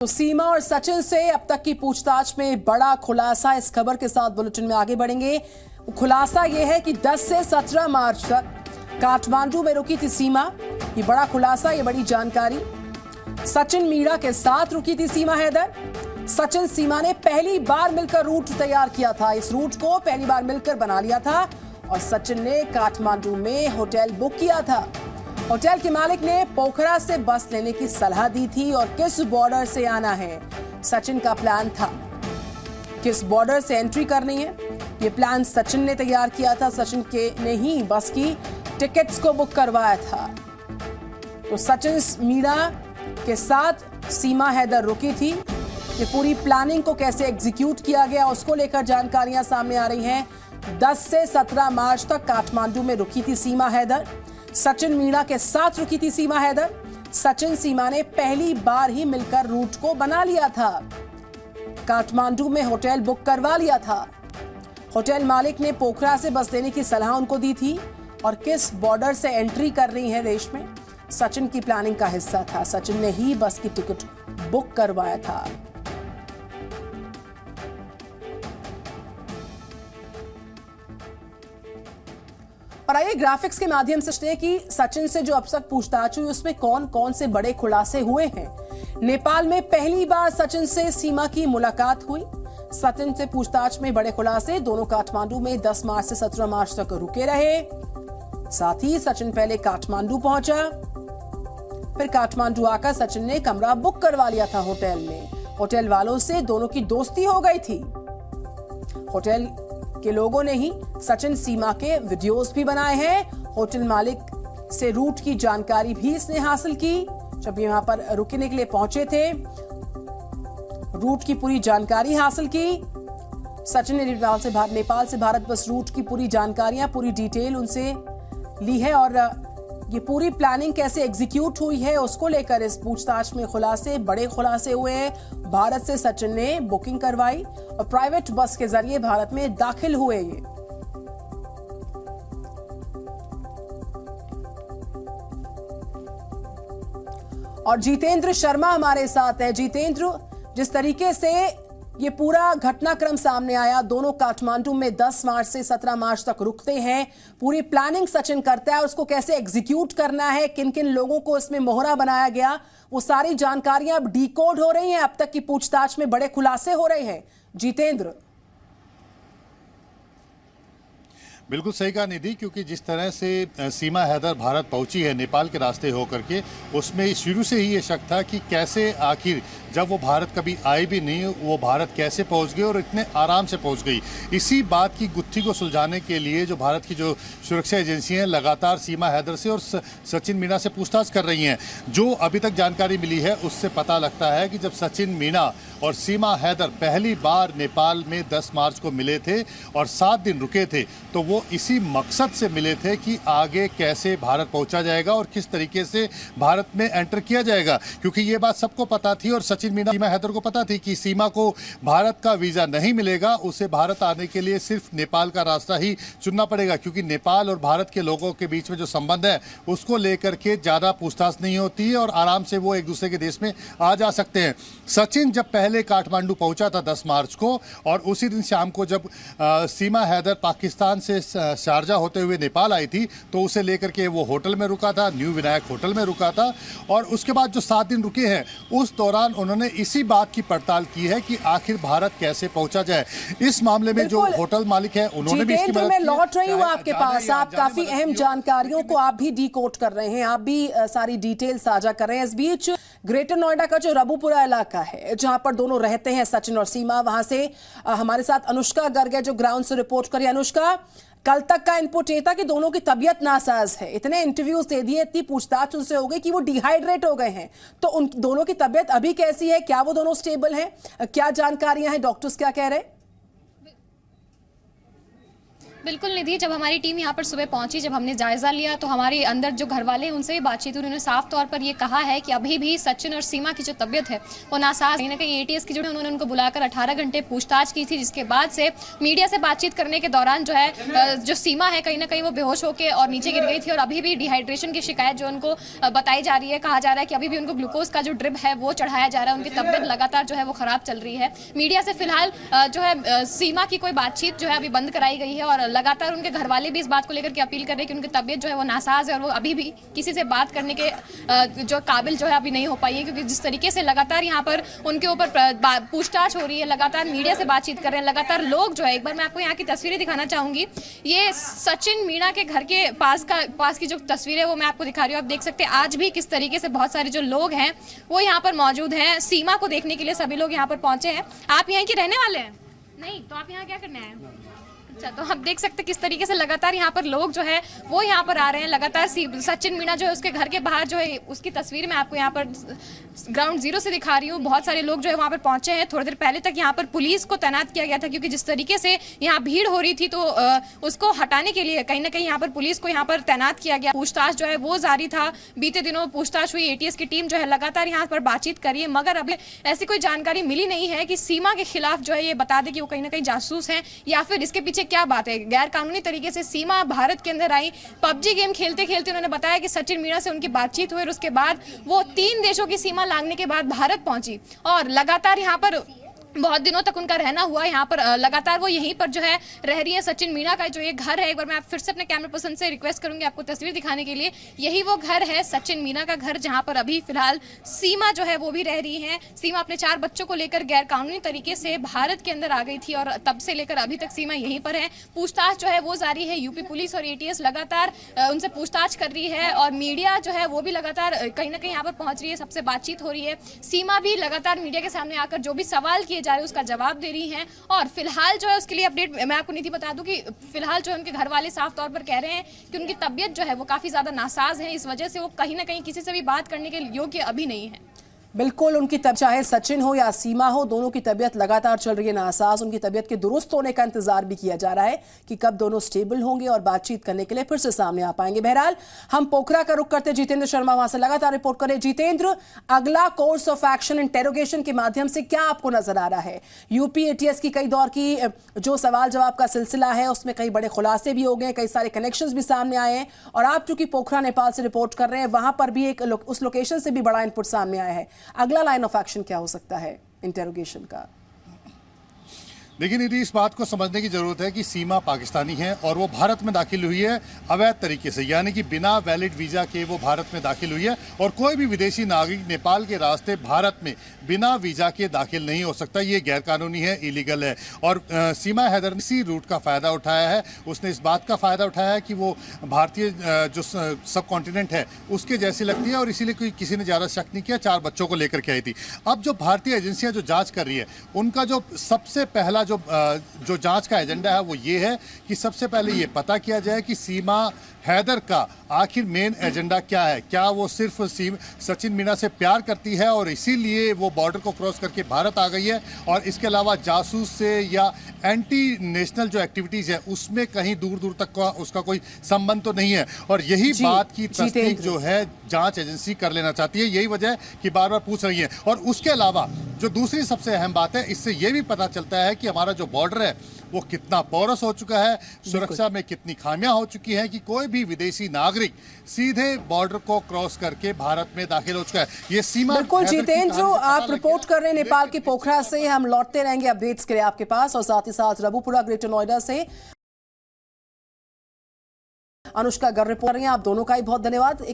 तो सीमा और सचिन से अब तक की पूछताछ में बड़ा खुलासा। इस खबर के साथ बुलेटिन में आगे बढ़ेंगे। खुलासा यह है कि 10 से 17 मार्च तक काठमांडू में रुकी थी सीमा। ये बड़ा खुलासा, ये बड़ी जानकारी। सचिन मीणा के साथ रुकी थी सीमा हैदर। सचिन सीमा ने पहली बार मिलकर रूट तैयार किया था। इस रूट को पहली बार मिलकर बना लिया था और सचिन ने काठमांडू में होटल बुक किया था। होटल के मालिक ने पोखरा से बस लेने की सलाह दी थी और किस बॉर्डर से आना है, सचिन का प्लान था। किस बॉर्डर से एंट्री करनी है, ये प्लान सचिन ने तैयार किया था। सचिन के ने ही बस की टिकट्स को बुक करवाया था। तो सचिन मीणा के साथ सीमा हैदर रुकी थी। ये पूरी प्लानिंग को कैसे एग्जीक्यूट किया गया, उसको लेकर जानकारियां सामने आ रही हैं। 10 से 17 मार्च तक काठमांडू में रुकी थी सीमा हैदर। सचिन मीणा के साथ रुकी थी सीमा हैदर। सचिन सीमा ने पहली बार ही मिलकर रूट को बना लिया था। काठमांडू में होटल बुक करवा लिया था। होटल मालिक ने पोखरा से बस लेने की सलाह उनको दी थी और किस बॉर्डर से एंट्री कर रही है देश में, सचिन की प्लानिंग का हिस्सा था। सचिन ने ही बस की टिकट बुक करवाया था। और आइए ग्राफिक्स के माध्यम से देखते हैं कि सचिन से जो अब तक पूछताछ हुई उसमें कौन कौन से बड़े खुलासे हुए हैं। नेपाल में पहली बार सचिन से सीमा की मुलाकात हुई। सचिन से पूछताछ में बड़े खुलासे। दोनों काठमांडू में 10 मार्च से 17 मार्च तक रुके रहे। साथ ही सचिन पहले काठमांडू पहुंचा, फिर काठमांडू आकर सचिन ने कमरा बुक करवा लिया था होटल में। होटल वालों से दोनों की दोस्ती हो गई थी। होटल के लोगों ने ही सचिन सीमा के वीडियोस भी बनाए हैं। होटल मालिक से रूट की जानकारी भी इसने हासिल की। जब यहां पर रुकने के लिए पहुंचे थे, रूट की पूरी जानकारी हासिल की। सचिन ने नेपाल से भारत बस रूट की पूरी जानकारियां, पूरी डिटेल उनसे ली है और ये पूरी प्लानिंग कैसे एग्जीक्यूट हुई है उसको लेकर इस पूछताछ में खुलासे, बड़े खुलासे हुए हैं। भारत से सचिन ने बुकिंग करवाई और प्राइवेट बस के जरिए भारत में दाखिल हुए। ये और जितेंद्र शर्मा हमारे साथ है। जितेंद्र, जिस तरीके से ये पूरा घटनाक्रम सामने आया, दोनों काठमांडू में 10 मार्च से 17 मार्च तक रुकते हैं। पूरी प्लानिंग सचिन करता है, उसको कैसे एग्जीक्यूट करना है, किन किन लोगों को इसमें मोहरा बनाया गया, वो सारी जानकारियां अब डिकोड हो रही हैं। अब तक की पूछताछ में बड़े खुलासे हो रहे हैं। जितेंद्र, बिल्कुल सही कहा निधि, क्योंकि जिस तरह से सीमा हैदर भारत पहुंची है नेपाल के रास्ते होकर के, उसमें शुरू से ही ये शक था कि कैसे आखिर जब वो भारत कभी आई भी नहीं, वो भारत कैसे पहुंच गई और इतने आराम से पहुंच गई। इसी बात की गुत्थी को सुलझाने के लिए जो भारत की जो सुरक्षा एजेंसियां लगातार सीमा हैदर से और सचिन मीणा से पूछताछ कर रही हैं। जो अभी तक जानकारी मिली है उससे पता लगता है कि जब सचिन मीणा और सीमा हैदर पहली बार नेपाल में 10 मार्च को मिले थे और 7 दिन रुके थे, तो वो इसी मकसद से मिले थे कि आगे कैसे भारत पहुंचा जाएगा और किस तरीके से भारत में एंटर किया जाएगा। क्योंकि ये बात सबको पता थी और सचिन मीणा, सीमा हैदर को पता थी कि सीमा को भारत का वीज़ा नहीं मिलेगा। उसे भारत आने के लिए सिर्फ नेपाल का रास्ता ही चुनना पड़ेगा, क्योंकि नेपाल और भारत के लोगों के बीच में जो संबंध है उसको लेकर के ज़्यादा पूछताछ नहीं होती है और आराम से वो एक दूसरे के देश में आ जा सकते हैं। सचिन जब पहले काठमांडू पहुंचा था 10 मार्च को, और उसी दिन शाम को जब सीमा हैदर पाकिस्तान से शारजा होते हुए नेपाल आई थी, तो उसे लेकर के वो होटल में रुका था, न्यू विनायक होटल में रुका था। और उसके बाद जो 7 दिन रुके हैं, उस दौरान उन्होंने इसी बात की पड़ताल की है कि आखिर भारत कैसे पहुंचा जाए। इस मामले में जो होटल मालिक है उन्होंने भी इसकी मदद की। मैं लौट रही हूँ आपके पास। आप काफी अहम जानकारियों को आप भी डिकोड कर रहे हैं, आप भी सारी डिटेल साझा कर रहे हैं। इस बीच ग्रेटर नोएडा का जो रबुपुरा इलाका है, जहां पर दोनों रहते हैं सचिन और सीमा, वहां से हमारे साथ अनुष्का गर्ग है जो ग्राउंड से रिपोर्ट करी। अनुष्का, कल तक का इनपुट ये था कि दोनों की तबीयत नासाज है। इतने इंटरव्यूज दे दिए, इतनी पूछताछ उनसे हो गई कि वो डिहाइड्रेट हो गए हैं। तो उन दोनों की तबीयत अभी कैसी है? क्या वो दोनों स्टेबल हैं? क्या जानकारियां हैं? डॉक्टर्स क्या कह रहे हैं? बिल्कुल निधि, जब हमारी टीम यहाँ पर सुबह पहुंची, जब हमने जायजा लिया तो हमारे अंदर जो घर वाले हैं उनसे भी बातचीत हुई। उन्होंने साफ तौर पर ये कहा है कि अभी भी सचिन और सीमा की जो तबीयत है वो नासाज, कहीं ना कहीं एटीएस की जो उन्होंने उनको बुलाकर 18 घंटे पूछताछ की थी, जिसके बाद से मीडिया से बातचीत करने के दौरान जो है जो सीमा है कहीं ना कहीं वो बेहोश होकर और नीचे गिर गई थी और अभी भी डिहाइड्रेशन की शिकायत जो उनको बताई जा रही है। कहा जा रहा है कि अभी भी उनको ग्लूकोज का जो ड्रिप है वो चढ़ाया जा रहा है। उनकी तबीयत लगातार जो है वो खराब चल रही है। मीडिया से फिलहाल जो है सीमा की कोई बातचीत जो है अभी बंद कराई गई है और लगातार उनके घर वाले भी इस बात को लेकर के अपील कर रहे हैं कि उनकी तबीयत जो है वो नासाज है और वो अभी भी किसी से बात करने के जो काबिल जो है अभी नहीं हो पाई है, क्योंकि जिस तरीके से लगातार यहाँ पर उनके ऊपर पूछताछ हो रही है, लगातार मीडिया से बातचीत कर रहे हैं, लगातार लोग जो है, एक बार मैं आपको यहाँ की तस्वीरें दिखाना चाहूंगी। ये सचिन मीणा के घर के पास की जो तस्वीर है वो मैं आपको दिखा रही हूँ। आप देख सकते हैं आज भी किस तरीके से बहुत सारे जो लोग हैं वो यहाँ पर मौजूद हैं। सीमा को देखने के लिए सभी लोग यहाँ पर पहुंचे हैं। आप यहाँ के रहने वाले हैं? नहीं, तो आप यहाँ क्या करने आए? अच्छा, तो आप देख सकते हैं किस तरीके से लगातार यहाँ पर लोग जो है वो यहाँ पर आ रहे हैं। लगातार सचिन मीणा जो है उसके घर के बाहर जो है उसकी तस्वीर मैं आपको यहाँ पर ग्राउंड जीरो से दिखा रही हूँ। बहुत सारे लोग जो है वहाँ पर पहुंचे हैं। थोड़ी देर पहले तक यहाँ पर पुलिस को तैनात किया गया था, क्योंकि जिस तरीके से यहाँ भीड़ हो रही थी तो उसको हटाने के लिए कहीं ना कहीं यहाँ पर पुलिस को यहाँ पर तैनात किया गया। पूछताछ जो है वो जारी था। बीते दिनों पूछताछ हुई। एटीएस की टीम जो है लगातार यहाँ पर बातचीत कर रही है, मगर अभी ऐसी कोई जानकारी मिली नहीं है कि सीमा के खिलाफ जो है ये बता दे कि वो कहीं ना कहीं जासूस है या फिर इसके पीछे क्या बात है। गैर कानूनी तरीके से सीमा भारत के अंदर आई, पबजी गेम खेलते खेलते उन्होंने बताया कि सचिन मीणा से उनकी बातचीत हुई और उसके बाद वो 3 देशों की सीमा लांघने के बाद भारत पहुंची और लगातार यहाँ पर बहुत दिनों तक उनका रहना हुआ। यहाँ पर लगातार वो यहीं पर जो है रह रही है। सचिन मीणा का जो ये घर है, एक बार मैं फिर से अपने कैमरा पर्सन से रिक्वेस्ट करूंगी आपको तस्वीर दिखाने के लिए। यही वो घर है सचिन मीणा का घर, जहां पर अभी फिलहाल सीमा जो है वो भी रह रही है। सीमा अपने 4 बच्चों को लेकर गैर कानूनी तरीके से भारत के अंदर आ गई थी और तब से लेकर अभी तक सीमा यहीं पर है। पूछताछ जो है वो जारी है। यूपी पुलिस और एटीएस लगातार उनसे पूछताछ कर रही है और मीडिया जो है वो भी लगातार कहीं ना कहीं यहाँ पर पहुंच रही है, सबसे बातचीत हो रही है। सीमा भी लगातार मीडिया के सामने आकर जो भी सवाल किए जा रहे हैं उसका जवाब दे रही हैं और फिलहाल जो है उसके लिए अपडेट मैं आपको निधि बता दूं कि फिलहाल जो उनके घर वाले साफ तौर पर कह रहे हैं कि उनकी तबीयत जो है वो काफी ज्यादा नासाज है, इस वजह से वो कहीं ना कहीं किसी से भी बात करने के योग्य अभी नहीं है। बिल्कुल, उनकी चाहे सचिन हो या सीमा हो, दोनों की तबीयत लगातार चल रही है नासाज। उनकी तबीयत के दुरुस्त होने का इंतजार भी किया जा रहा है कि कब दोनों स्टेबल होंगे और बातचीत करने के लिए फिर से सामने आ पाएंगे। बहरहाल हम पोखरा का रुख करते जितेंद्र शर्मा वहां से लगातार रिपोर्ट करें। जितेंद्र, अगला कोर्स ऑफ एक्शन इंटेरोगेशन के माध्यम से क्या आपको नजर आ रहा है? यूपी एटीएस की कई दौर की जो सवाल जवाब का सिलसिला है उसमें कई बड़े खुलासे भी हो गए, कई सारे कनेक्शंस भी सामने आए हैं और आप चूंकि पोखरा नेपाल से रिपोर्ट कर रहे हैं, वहां पर भी एक उस लोकेशन से भी बड़ा इनपुट सामने आया है। अगला लाइन ऑफ एक्शन क्या हो सकता है इंटेरोगेशन का? देखिए निधि, इस बात को समझने की जरूरत है कि सीमा पाकिस्तानी है और वो भारत में दाखिल हुई है अवैध तरीके से, यानी कि बिना वैलिड वीजा के वो भारत में दाखिल हुई है और कोई भी विदेशी नागरिक नेपाल के रास्ते भारत में बिना वीजा के दाखिल नहीं हो सकता। ये गैर कानूनी है, इलीगल है। और सीमा हैदर ने इसी रूट का फायदा उठाया है। उसने इस बात का फायदा उठाया है कि वो भारतीय जो सब कॉन्टिनेंट है उसके जैसी लगती है और इसीलिए कोई किसी ने ज़्यादा शक नहीं किया, 4 बच्चों को लेकर के आई थी। अब जो भारतीय एजेंसियां जो जांच कर रही है उनका जो सबसे पहला जो जांच का एजेंडा है वो ये है कि सबसे पहले ये पता किया जाए कि सीमा हैदर का आखिर मेन एजेंडा क्या है। क्या वो सिर्फ सचिन मीणा से प्यार करती है और इसीलिए वो बॉर्डर को क्रॉस करके भारत आ गई है और इसके अलावा जासूस से या एंटी नेशनल जो एक्टिविटीज़ है उसमें कहीं दूर दूर तक का उसका कोई संबंध तो नहीं है। और यही बात की तस्दीक जो है जांच एजेंसी कर लेना चाहती है। यही वजह है कि बार बार पूछ रही है। और उसके अलावा जो दूसरी सबसे अहम बात है, इससे ये भी पता चलता है कि हमारा जो बॉर्डर है वो कितना पोरस हो चुका है, सुरक्षा में कितनी खामियां हो चुकी हैं कि कोई भी विदेशी नागरिक सीधे बॉर्डर को क्रॉस करके भारत में दाखिल हो चुका है। ये सीमा बिल्कुल जितेंद्र, आप रिपोर्ट कर रहे हैं नेपाल के पोखरा से। हम लौटते रहेंगे अपडेट्स के लिए आपके पास और साथ ही साथ रबुपुरा ग्रेटर नोएडा से अनुष्का गर्ग रिपोर्ट कर रही हैं। आप दोनों का ही बहुत धन्यवाद।